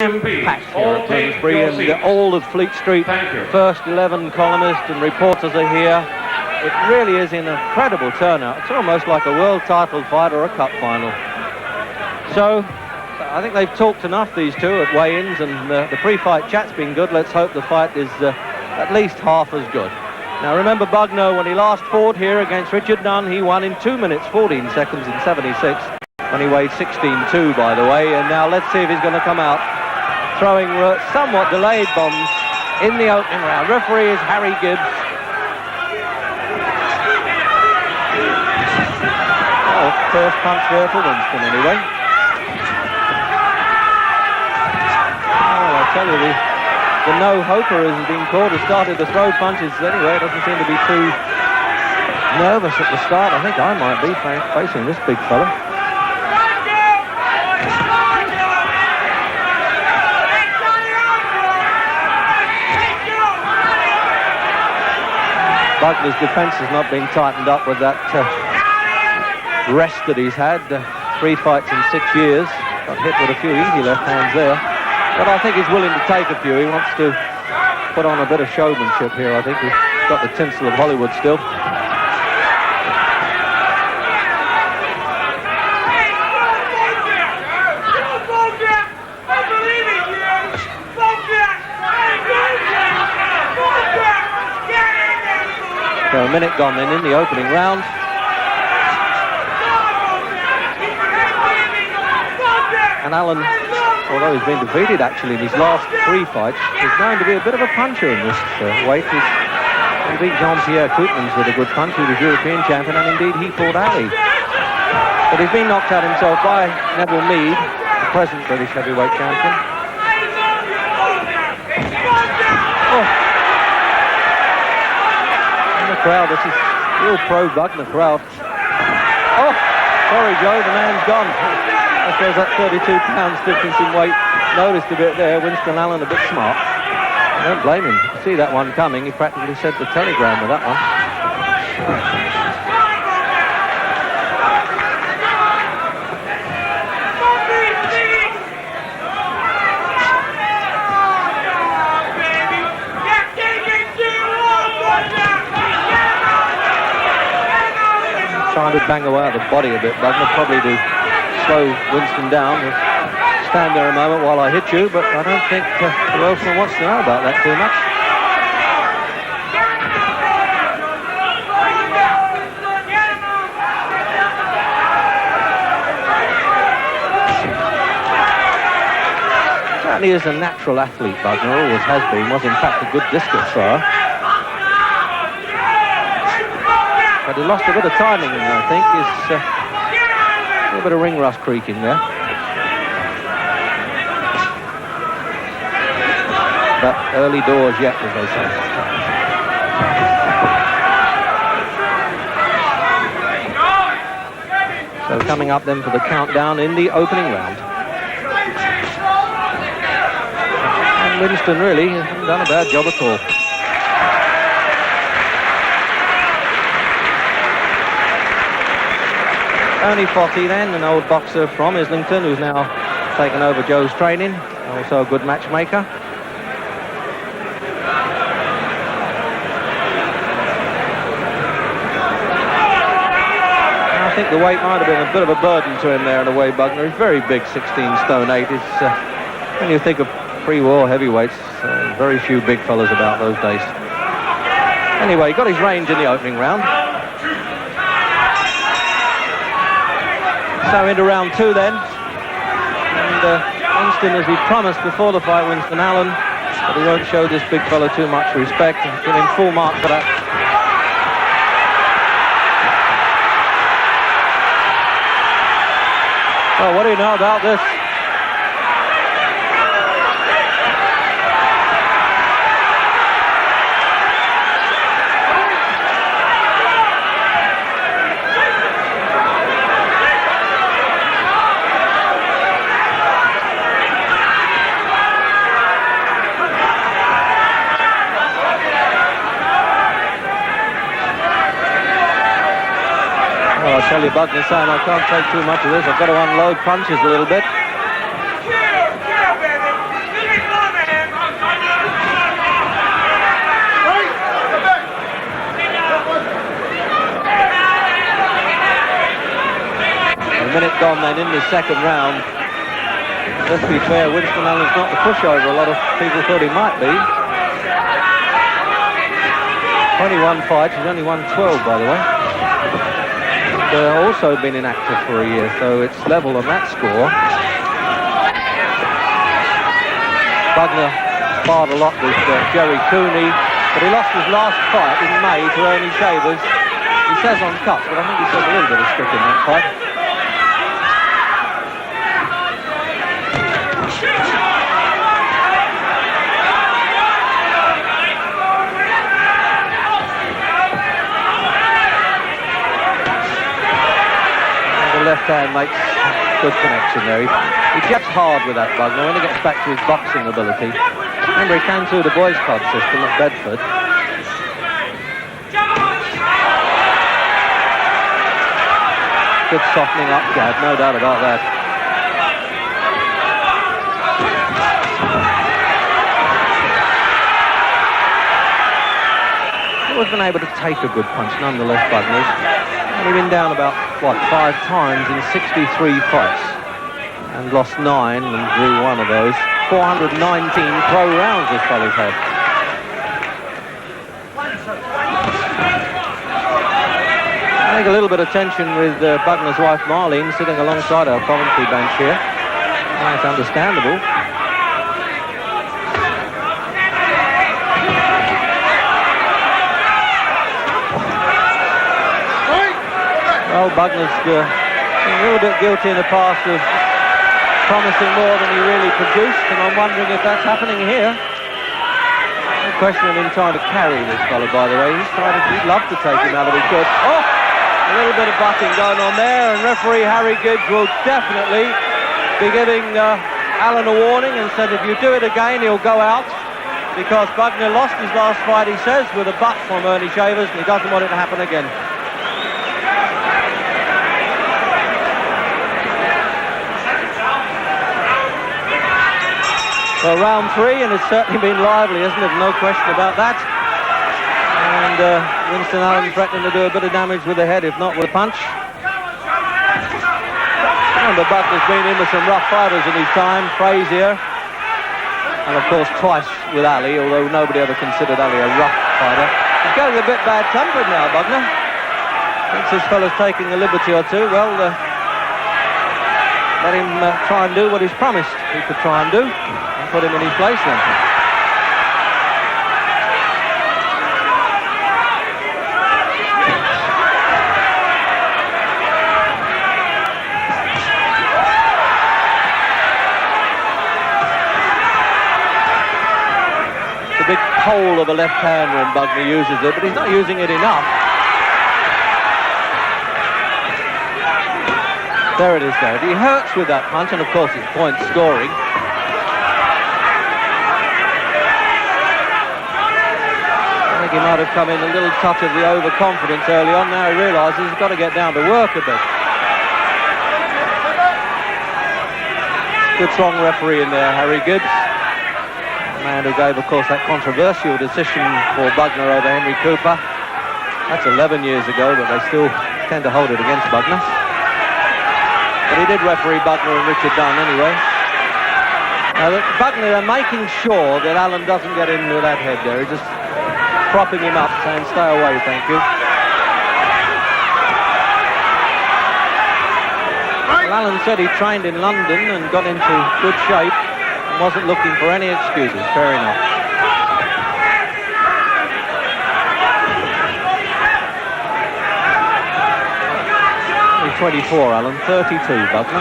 Packed here at Bloomsbury, and all of Fleet Street first 11 columnists and reporters are here. It really is an incredible turnout. It's almost like a world title fight or a cup final. So I think they've talked enough, these two, at weigh-ins, and the pre-fight chat's been good. Let's hope the fight is at least half as good. Now remember Bugner, when he last fought here against Richard Dunn, he won in 2 minutes 14 seconds in 76 when he weighed 16.2, by the way. And now let's see if he's going to come out throwing somewhat delayed bombs in the opening round. Referee is Harry Gibbs. Oh, first punch there for Winston anyway. Oh, I tell you, the no-hoper has been caught, has started to throw punches anyway. Doesn't seem to be too nervous at the start. I think I might be facing this big fella. Bugner's defence has not been tightened up with that rest that he's had. 3 fights in 6 years. Got hit with a few easy left hands there. But I think he's willing to take a few. He wants to put on a bit of showmanship here. I think he's got the tinsel of Hollywood still. So a minute gone then in the opening round. And Allen, although he's been defeated actually in his last 3 fights, is known to be a bit of a puncher in this weight. He beat Jean-Pierre Koopmans with a good punch. He was European champion, and indeed he fought Ali. But he's been knocked out himself by Neville Mead, the present British heavyweight champion. Oh. Crowd, this is real pro-Bugner crowd. Oh, sorry Joe, the man's gone. I suppose that 32 pounds difference in weight noticed a bit there. Winston Allen a bit smart. I don't blame him. You see that one coming. He practically said the telegram with that one. Trying to bang away at the body a bit, Bugner, probably to slow Winston down. We'll stand there a moment while I hit you, but I don't think Wilson wants to know about that too much. Certainly is a natural athlete, Bugner, always has been, was in fact a good discus thrower. But he lost a bit of timing in there, I think. A little bit of ring rust creaking there. But early doors yet, as they say. So coming up then for the countdown in the opening round. And Winston really hasn't done a bad job at all. Tony Fotty then, an old boxer from Islington who's now taken over Joe's training, also a good matchmaker. I think the weight might have been a bit of a burden to him there in a way, Bugner. He's very big, 16 stone 8. It's, when you think of pre-war heavyweights, very few big fellas about those days. Anyway, he got his range in the opening round. So into round 2 then, and Winston, as he promised before the fight, Winston Allen, but he won't show this big fella too much respect and give him full mark for that. Well, what do you know about this? I tell you, Bugner saying I can't take too much of this. I've got to unload punches a little bit. minute gone then in the second round. Let's be fair, Winston Allen's not the pushover a lot of people thought he might be. 21 fights, he's only won 12 by the way. Also been inactive for a year, so it's level on that score. Bugner sparred a lot with Jerry Cooney, but he lost his last fight in May to Ernie Shavers. He says on cuts, but I think he says a little bit of stick in that fight. Left hand makes good connection there. He gets hard with that Bugner when he gets back to his boxing ability. Remember, he came through the boys' club system at Bedford. Good softening up jab, no doubt about that. He was been able to take a good punch nonetheless, Bugner's. He's been down about, 5 times in 63 fights and lost 9 and drew 1 of those. 419 pro rounds this fella's had. I think a little bit of tension with Bugner's wife Marlene sitting alongside our commentary bench here. That's understandable. Well, Bugner's been a little bit guilty in the past of promising more than he really produced, and I'm wondering if that's happening here. No question of him trying to carry this fellow, by the way. He'd love to take him out of his good. Oh, a little bit of butting going on there, and referee Harry Gibbs will definitely be giving Allen a warning and said if you do it again, he'll go out, because Bugner lost his last fight, he says, with a butt from Ernie Shavers, and he doesn't want it to happen again. Well, round 3, and it's certainly been lively, isn't it? No question about that. And Winston Allen threatening to do a bit of damage with the head, if not with a punch. Remember, Bugner's been in with some rough fighters in his time, Frazier, and of course twice with Ali, although nobody ever considered Ali a rough fighter. He's getting a bit bad-tempered now, Bugner. Thinks this fella's taking a liberty or two. Well, let him try and do what he's promised he could try and do. Put him in his place then. It's a big pole of a left hand when Bugner uses it, but he's not using it enough. There it is there. He hurts with that punch, and of course it's point scoring. He might have come in a little touch of the overconfidence early on. Now he realises he's got to get down to work a bit. Good strong referee in there, Harry Gibbs. The man who gave, of course, that controversial decision for Bugner over Henry Cooper. That's 11 years ago, but they still tend to hold it against Bugner. But he did referee Bugner and Richard Dunn anyway. Now, Bugner are making sure that Allen doesn't get in with that head there. He just propping him up, saying, stay away, thank you. Well, Allen said he trained in London and got into good shape and wasn't looking for any excuses. Fair enough. He's 24, Allen, 32, Bugner.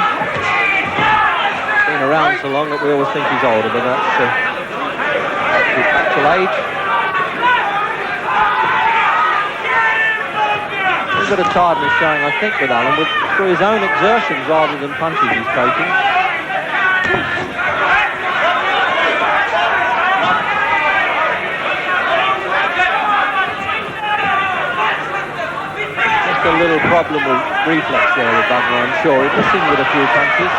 Been around so long that we always think he's older, but that's his actual age. A bit of tiredness showing, I think, with Allen, through his own exertions rather than punches he's taking. Just a little problem with reflex there with Bugner, I'm sure. He's missing with a few punches.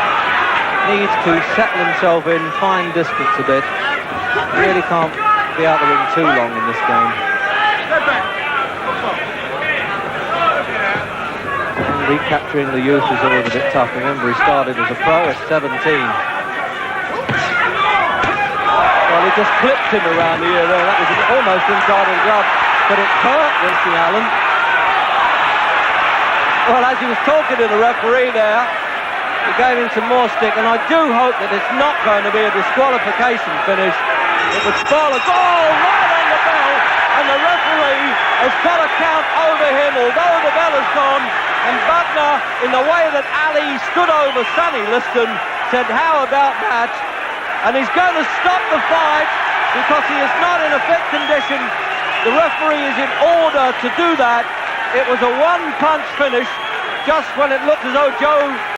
Needs to settle himself in, find distance a bit. Really can't be out the ring too long in this game. recapturing the youth is always a bit tough. Remember, he started as a pro at 17. Well, he just clipped him around the ear there. That was almost inside of the glove, but it hurt Winston Allen. Well, as he was talking to the referee there, he gave him some more stick, and I do hope that it's not going to be a disqualification finish. It would spoil a goal right on the bell, and the referee has got a count over him, although the bell has gone. And Bugner, in the way that Ali stood over Sonny Liston, said, "How about that?" And he's going to stop the fight because he is not in a fit condition. The referee is in order to do that. It was a one-punch finish just when it looked as though Joe